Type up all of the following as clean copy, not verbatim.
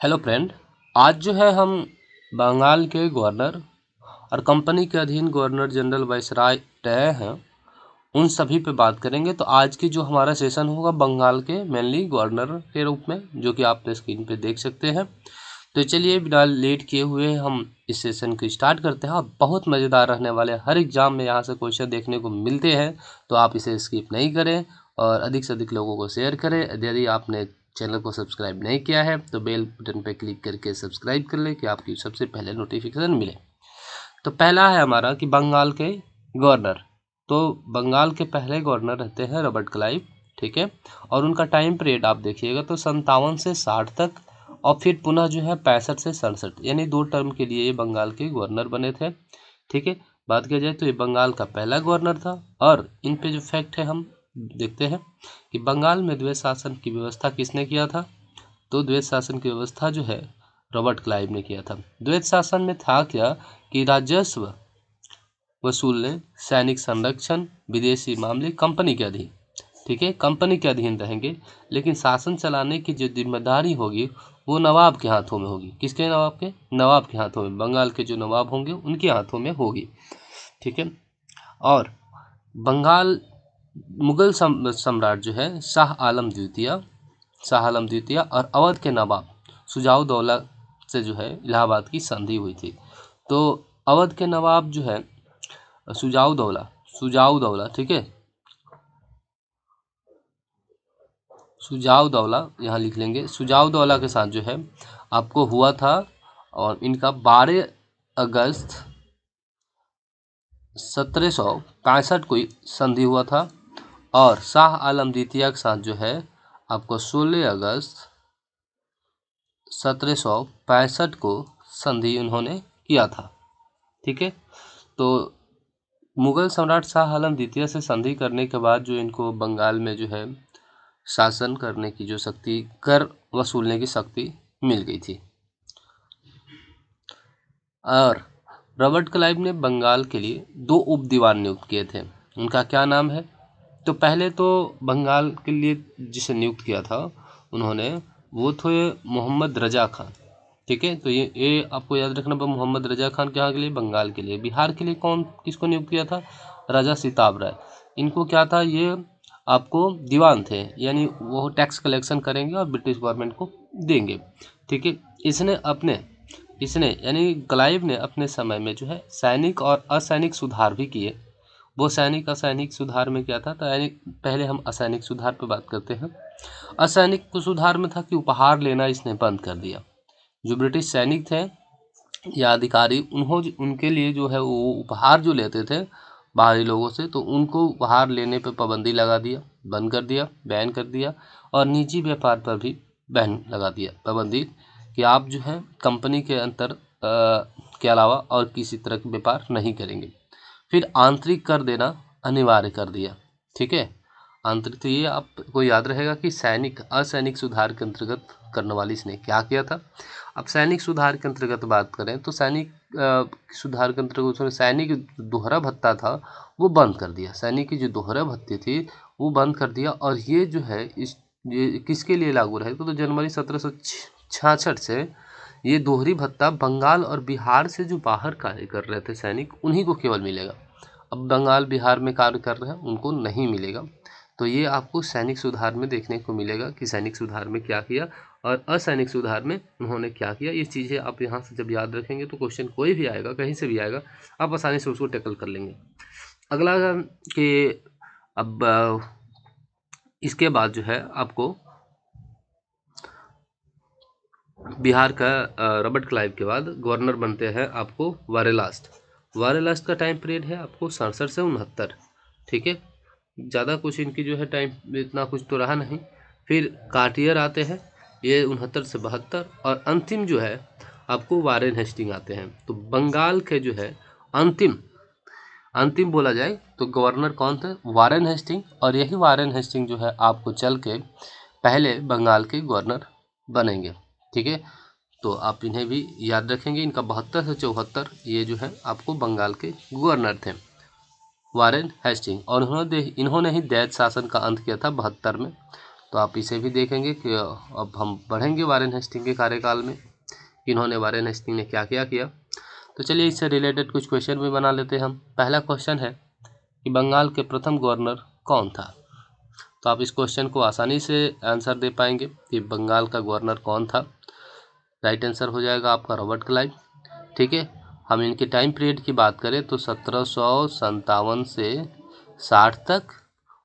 Hello friend. आज जो है हम बंगाल के गवर्नर और कंपनी के अधीन गवर्नर जनरल वायसराय रहे हैं उन सभी पे बात करेंगे। तो आज की जो हमारा सेशन होगा बंगाल के मेनली गवर्नर के रूप में, जो कि आप स्क्रीन पे देख सकते हैं। तो चलिए बिना लेट किए हुए हम इस सेशन को स्टार्ट करते हैं। बहुत मज़ेदार रहने वाले हैं। हर एग्जाम में यहाँ से क्वेश्चन देखने को मिलते हैं, तो आप इसे स्किप नहीं करें और अधिक से अधिक लोगों को शेयर करें। यदि आपने चैनल को सब्सक्राइब नहीं किया है तो बेल बटन पर क्लिक करके सब्सक्राइब कर लें कि आपकी सबसे पहले नोटिफिकेशन मिले। तो पहला है हमारा कि बंगाल के गवर्नर। तो बंगाल के पहले गवर्नर रहते हैं रॉबर्ट क्लाइव, ठीक है। और उनका टाइम पीरियड आप देखिएगा तो 57 से 60 तक, और फिर पुनः जो है 65 से 67, यानी 2 टर्म के लिए ये बंगाल के गवर्नर बने थे, ठीक है। बात किया जाए तो ये बंगाल का पहला गवर्नर था। और इन पे जो फैक्ट है हम देखते हैं कि बंगाल में द्वैत शासन की व्यवस्था किसने किया था। तो द्वैत शासन की व्यवस्था जो है रॉबर्ट क्लाइव ने किया था। द्वैत शासन में था क्या कि राजस्व वसूलने, सैनिक संरक्षण, विदेशी मामले कंपनी के अधीन, ठीक है, कंपनी के अधीन रहेंगे। लेकिन शासन चलाने की जो जिम्मेदारी होगी वो नवाब के हाथों में होगी। किसके नवाब के? नवाब के हाथों में। बंगाल के जो नवाब होंगे उनके हाथों में होगी, ठीक है। और बंगाल मुगल सम्राट जो है शाह आलम द्वितीय और अवध के नवाब शुजाउद्दौला से जो है इलाहाबाद की संधि हुई थी। तो अवध के नवाब जो है शुजाउद्दौला, ठीक है, शुजाउद्दौला यहाँ लिख लेंगे। शुजाउद्दौला के साथ जो है आपको हुआ था, और इनका 12 अगस्त 1765 को संधि हुआ था। और शाह आलम द्वितीय के साथ जो है आपको 16 अगस्त 1765 को संधि उन्होंने किया था, ठीक है। तो मुगल सम्राट शाह आलम द्वितीय से संधि करने के बाद जो इनको बंगाल में जो है शासन करने की जो शक्ति, कर वसूलने की शक्ति मिल गई थी। और रॉबर्ट क्लाइव ने बंगाल के लिए 2 उप दीवान नियुक्त किए थे। उनका क्या नाम है? तो पहले तो बंगाल के लिए जिसे नियुक्त किया था उन्होंने, वो थे मोहम्मद रजा खान, ठीक है। तो ये आपको याद रखना पड़ा, मोहम्मद रजा खान कहाँ के लिए? बंगाल के लिए। बिहार के लिए किसको नियुक्त किया था? राजा सिताब राय। इनको क्या था, ये आपको दीवान थे, यानी वो टैक्स कलेक्शन करेंगे और ब्रिटिश गवर्नमेंट को देंगे, ठीक है। इसने यानी क्लाइव ने अपने समय में जो है सैनिक और असैनिक सुधार भी किए। वो सैनिक असैनिक सुधार में क्या था? तो यानी पहले हम असैनिक सुधार पे बात करते हैं। असैनिक सुधार में था कि उपहार लेना इसने बंद कर दिया। जो ब्रिटिश सैनिक थे या अधिकारी, उनके लिए जो है वो उपहार जो लेते थे बाहरी लोगों से, तो उनको उपहार लेने पे पाबंदी लगा दिया, बंद कर दिया, बैन कर दिया। और निजी व्यापार पर भी बैन लगा दिया, पाबंदी, कि आप जो है कंपनी के के अलावा और किसी तरह का व्यापार नहीं करेंगे। फिर आंतरिक कर देना अनिवार्य कर दिया, ठीक है। आंतरिक, तो ये आपको याद रहेगा कि सैनिक असैनिक सुधार के अंतर्गत करने वाली इसने क्या किया था। अब सैनिक सुधार के अंतर्गत बात करें तो सैनिक सुधार के अंतर्गत उसने सैनिक दोहरा भत्ता था वो बंद कर दिया। सैनिक की जो दोहरा भत्ते थी वो बंद कर दिया। और ये जो है ये किसके लिए लागू रहेगा? तो जनवरी 1766 से ये दोहरी भत्ता बंगाल और बिहार से जो बाहर कार्य कर रहे थे सैनिक, उन्हीं को केवल मिलेगा। अब बंगाल बिहार में कार्य कर रहे हैं उनको नहीं मिलेगा। तो ये आपको सैनिक सुधार में देखने को मिलेगा कि सैनिक सुधार में क्या किया और असैनिक सुधार में उन्होंने क्या किया। ये चीज़ें आप यहाँ से जब याद रखेंगे तो क्वेश्चन कोई भी आएगा, कहीं से भी आएगा, आप आसानी से उसको टैकल कर लेंगे। अगला कि अब इसके बाद जो है आपको बिहार का रॉबर्ट क्लाइव के बाद गवर्नर बनते हैं आपको वारेलास्ट का टाइम पीरियड है आपको 67 से 69, ठीक है। ज़्यादा कुछ इनकी जो है टाइम इतना कुछ तो रहा नहीं। फिर कार्टियर आते हैं, ये 69 से 72। और अंतिम जो है आपको वारेन हेस्टिंग आते हैं। तो बंगाल के जो है अंतिम बोला जाए तो गवर्नर कौन थे? Warren Hasting. और यही वारेन हेस्टिंग जो है आपको चल के पहले बंगाल के गवर्नर बनेंगे, ठीक है। तो आप इन्हें भी याद रखेंगे। इनका 72 से 74 ये जो है आपको बंगाल के गवर्नर थे, वारेन हेस्टिंग। और इन्होंने ही दैत शासन का अंत किया था 72 में। तो आप इसे भी देखेंगे कि अब हम बढ़ेंगे वारेन हेस्टिंग के कार्यकाल में, इन्होंने वारेन हेस्टिंग ने क्या क्या किया। तो चलिए इससे रिलेटेड कुछ क्वेश्चन भी बना लेते हैं हम। पहला क्वेश्चन है कि बंगाल के प्रथम गवर्नर कौन था। तो आप इस क्वेश्चन को आसानी से आंसर दे पाएंगे कि बंगाल का गवर्नर कौन था। राइट आंसर हो जाएगा आपका रॉबर्ट क्लाइव। ठीक है, हम इनके टाइम पीरियड की बात करें तो 1757 से 60 तक,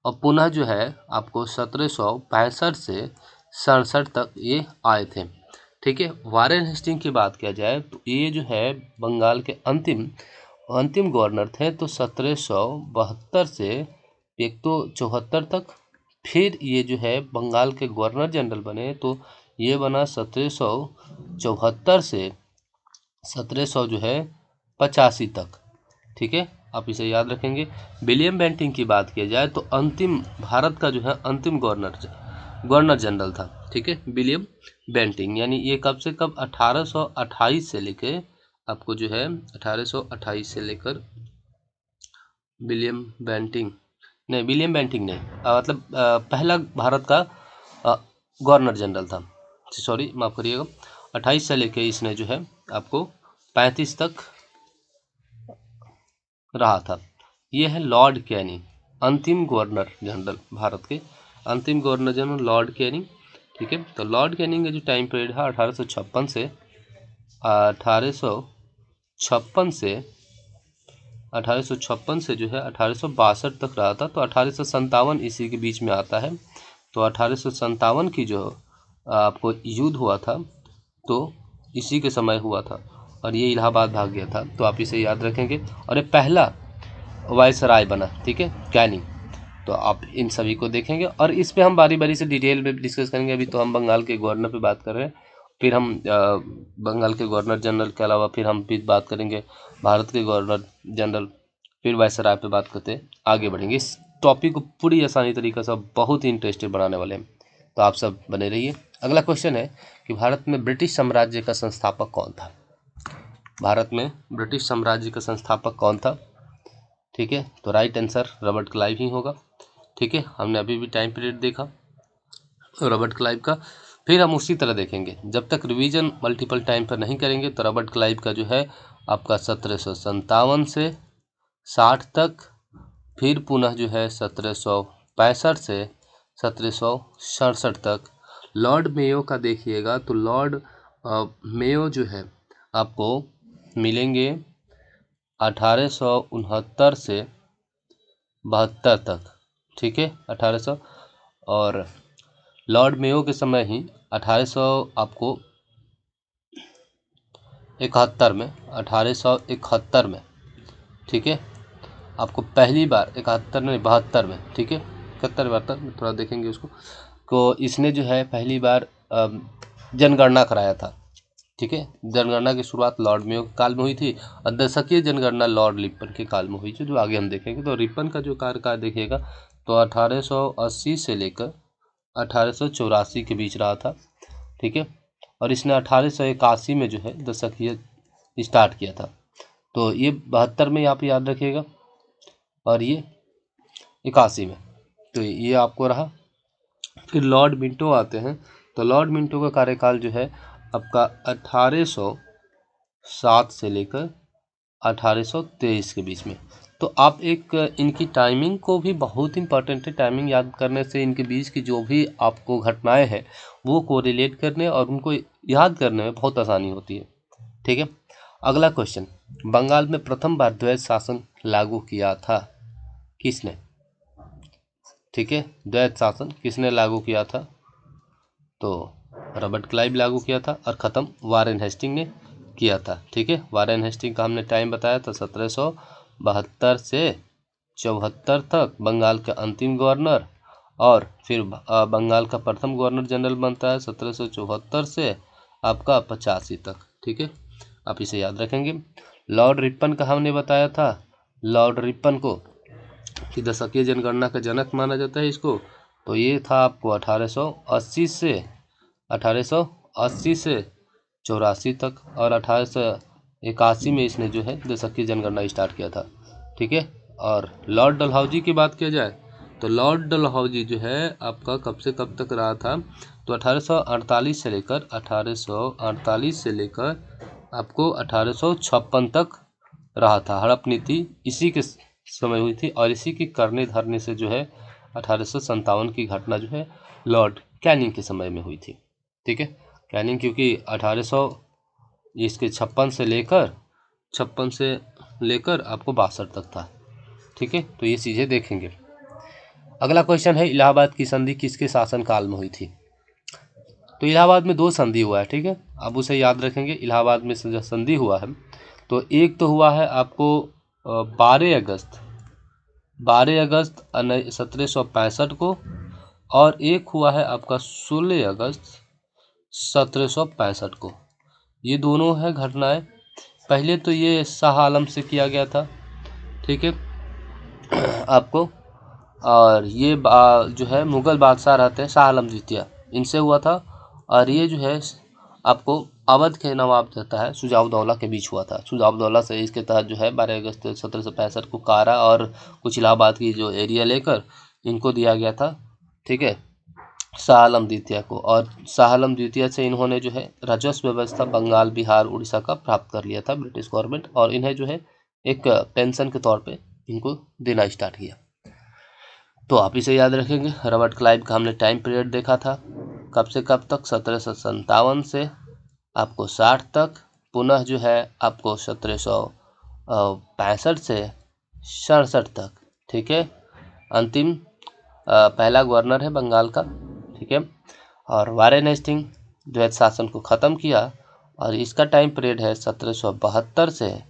और पुनः जो है आपको 1765 से 67 तक ये आए थे। ठीक है, वारेन हेस्टिंग की बात किया जाए तो ये जो है बंगाल के अंतिम गवर्नर थे। तो 1772 से 174 तक, फिर ये जो है बंगाल के गवर्नर जनरल बने तो ये बना 1774 से 1700 जो है 85 तक। ठीक है, आप इसे याद रखेंगे। विलियम बेंटिंग की बात किया जाए तो अंतिम भारत का जो है अंतिम गवर्नर जनरल था। ठीक है, विलियम बेंटिंग, यानी ये कब से कब 1828 से लेकर आपको जो है 1828 से लेकर विलियम बेंटिंग नहीं, मतलब पहला भारत का गवर्नर जनरल था। सॉरी, माफ़ करिएगा, 28 से लेके इसने जो है आपको 35 तक रहा था। ये है लॉर्ड कैनिंग, अंतिम गवर्नर जनरल, भारत के अंतिम गवर्नर जनरल लॉर्ड कैनिंग। ठीक है, तो लॉर्ड कैनिंग का जो टाइम पीरियड है 1856 से 1856 से जो है 1862 तक रहा था। तो 1857 इसी के बीच में आता है। तो 1857 की जो आपको युद्ध हुआ था तो इसी के समय हुआ था, और ये इलाहाबाद भाग गया था। तो आप इसे याद रखेंगे। और ये पहला वायसराय बना, ठीक है, कैनिंग। तो आप इन सभी को देखेंगे और इस पे हम बारी बारी से डिटेल में डिस्कस करेंगे। अभी तो हम बंगाल के गवर्नर पे बात कर रहे हैं, फिर हम बंगाल के गवर्नर जनरल के अलावा फिर हम भी बात करेंगे भारत के गवर्नर जनरल, फिर वायसराय पे बात करते आगे बढ़ेंगे। इस टॉपिक को पूरी आसानी तरीके से बहुत ही इंटरेस्टिंग बनाने वाले हैं, तो आप सब बने रहिए। अगला क्वेश्चन है कि भारत में ब्रिटिश साम्राज्य का संस्थापक कौन था। भारत में ब्रिटिश साम्राज्य का संस्थापक कौन था। ठीक है, तो राइट आंसर रॉबर्ट क्लाइव ही होगा। ठीक है, हमने अभी भी टाइम पीरियड देखा रॉबर्ट क्लाइव का, फिर हम उसी तरह देखेंगे। जब तक रिवीजन मल्टीपल टाइम पर नहीं करेंगे तो रॉबर्ट क्लाइव का जो है आपका 1757 से 60 तक, फिर पुनः जो है 1765 से 1767 तक। लॉर्ड मेयो का देखिएगा तो लॉर्ड मेयो जो है आपको मिलेंगे 1869 से 72 तक। ठीक है, 1800, और लॉर्ड मेयो के समय ही 1800 आपको 71 में 1871 में, ठीक है, आपको पहली बार 71 में 72 में, ठीक है, 71 72 में थोड़ा देखेंगे उसको, को इसने जो है पहली बार जनगणना कराया था। ठीक है, जनगणना की शुरुआत लॉर्ड मेयो के काल में हुई थी और दशकीय जनगणना लॉर्ड रिपन के काल में हुई थी, जो आगे हम देखेंगे। तो रिपन का जो कार्यकाल देखिएगा तो 1880 से लेकर 1884 के बीच रहा था। ठीक है, और इसने 1881 में जो है दशकीय स्टार्ट किया था। तो ये 72 में आप याद रखिएगा और ये 81 में, तो ये आपको रहा। फिर लॉर्ड मिंटो आते हैं, तो लॉर्ड मिंटो का कार्यकाल जो है आपका 1807 से लेकर 1823 के बीच में। तो आप एक इनकी टाइमिंग को भी, बहुत इंपॉर्टेंट है, टाइमिंग याद करने से इनके बीच की जो भी आपको घटनाएं हैं वो कोरिलेट करने और उनको याद करने में बहुत आसानी होती है। ठीक है, अगला क्वेश्चन, बंगाल में प्रथम बार द्वैध शासन लागू किया था किसने। ठीक है, द्वैध शासन किसने लागू किया था, तो रॉबर्ट क्लाइव लागू किया था और ख़त्म वारेन हेस्टिंग ने किया था। ठीक है, वारेन हेस्टिंग का हमने टाइम बताया था 1772 से 74 तक, बंगाल का अंतिम गवर्नर, और फिर बंगाल का प्रथम गवर्नर जनरल बनता है 1774 से आपका 85 तक। ठीक है, आप इसे याद रखेंगे। लॉर्ड रिपन का हमने बताया था, लॉर्ड रिपन को कि दशकीय जनगणना का जनक माना जाता है इसको। तो ये था आपको 1880 से 84 तक, और 1881 में इसने जो है दशकीय जनगणना स्टार्ट किया था। ठीक है, और लॉर्ड डलहौजी की बात किया जाए तो लॉर्ड डलहौजी जो है आपका कब से कब तक रहा था, तो 1848 से लेकर आपको 1856 तक रहा था। हड़प नीति इसी के समय हुई थी और इसी की करने धरने से जो है 1857 की घटना जो है लॉर्ड कैनिंग के समय में हुई थी। ठीक है, कैनिंग क्योंकि 1800 इसके 56 से लेकर आपको 62 तक था। ठीक है, तो ये चीज़ें देखेंगे। अगला क्वेश्चन है इलाहाबाद की संधि किसके शासनकाल में हुई थी। तो इलाहाबाद में 2 संधि हुआ है। ठीक है, अब उसे याद रखेंगे। इलाहाबाद में जो संधि हुआ है तो एक तो हुआ है आपको 12 अगस्त 1765 को, और एक हुआ है आपका 16 अगस्त 1765 को। ये दोनों है घटनाएं। पहले तो ये शाह आलम से किया गया था। ठीक है आपको, और ये जो है मुगल बादशाह रहते हैं शाह आलम द्वितीय, इनसे हुआ था। और ये जो है आपको अवध के नवाब देता है शुजाउद्दौला के बीच हुआ था। शुजाउद्दौला से इसके तहत जो है 12 अगस्त 1765 को कारा और कुछ इलाहाबाद की जो एरिया लेकर इनको दिया गया था। ठीक है, शाह आलम द्वितीय को। और शाह आलम द्वितीय से इन्होंने जो है राजस्व व्यवस्था बंगाल, बिहार, उड़ीसा का प्राप्त कर लिया था ब्रिटिश गवर्नमेंट, और इन्हें जो है एक पेंशन के तौर पे इनको देना स्टार्ट किया। तो आप इसे याद रखेंगे। रॉबर्ट क्लाइव का हमने टाइम पीरियड देखा था, कब से कब तक, 1757 से आपको 60 तक, पुनः जो है आपको 1765 से 67 तक। ठीक है, अंतिम पहला गवर्नर है बंगाल का। ठीक है, और वारेन हेस्टिंग द्वैत शासन को ख़त्म किया, और इसका टाइम पीरियड है 1772 से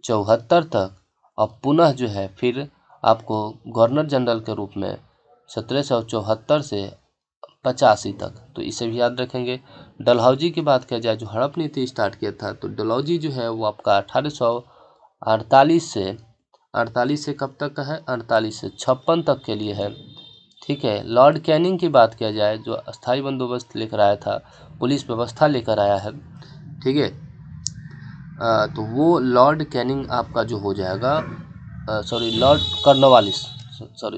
74 तक, और पुनः जो है फिर आपको गवर्नर जनरल के रूप में 1774 से 85 तक। तो इसे भी याद रखेंगे। डलहौजी की बात किया जाए जो हड़प नीति स्टार्ट किया था, तो डलहौजी जो है वो आपका 1848 से कब तक का है, 48 से 56 तक के लिए है। ठीक है, लॉर्ड कैनिंग की बात किया जाए जो अस्थाई बंदोबस्त लेकर आया था, पुलिस व्यवस्था लेकर आया है। ठीक है, तो वो लॉर्ड कैनिंग आपका जो हो जाएगा,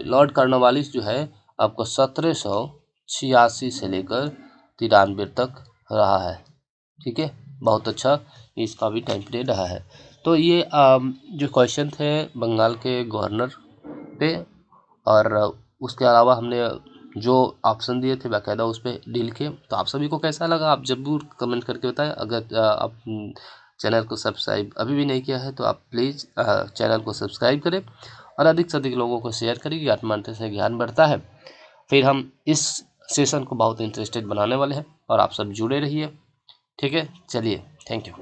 लॉर्ड कॉर्नवालिस जो है आपको 1786 से लेकर 93 तक रहा है। ठीक है, बहुत अच्छा इसका भी टाइम पीरियड रहा है। तो ये जो क्वेश्चन थे बंगाल के गवर्नर पे, और उसके अलावा हमने जो ऑप्शन दिए थे बाकायदा उस पर डील किए। तो आप सभी को कैसा लगा आप ज़रूर कमेंट करके बताएं। अगर आप चैनल को सब्सक्राइब अभी भी नहीं किया है तो आप प्लीज़ चैनल को सब्सक्राइब करें और अधिक से अधिक लोगों को शेयर करें। ज्ञान बांटने से ज्ञान बढ़ता है। फिर हम इस सेशन को बहुत इंटरेस्टेड बनाने वाले हैं और आप सब जुड़े रहिए। ठीक है, चलिए, थैंक यू।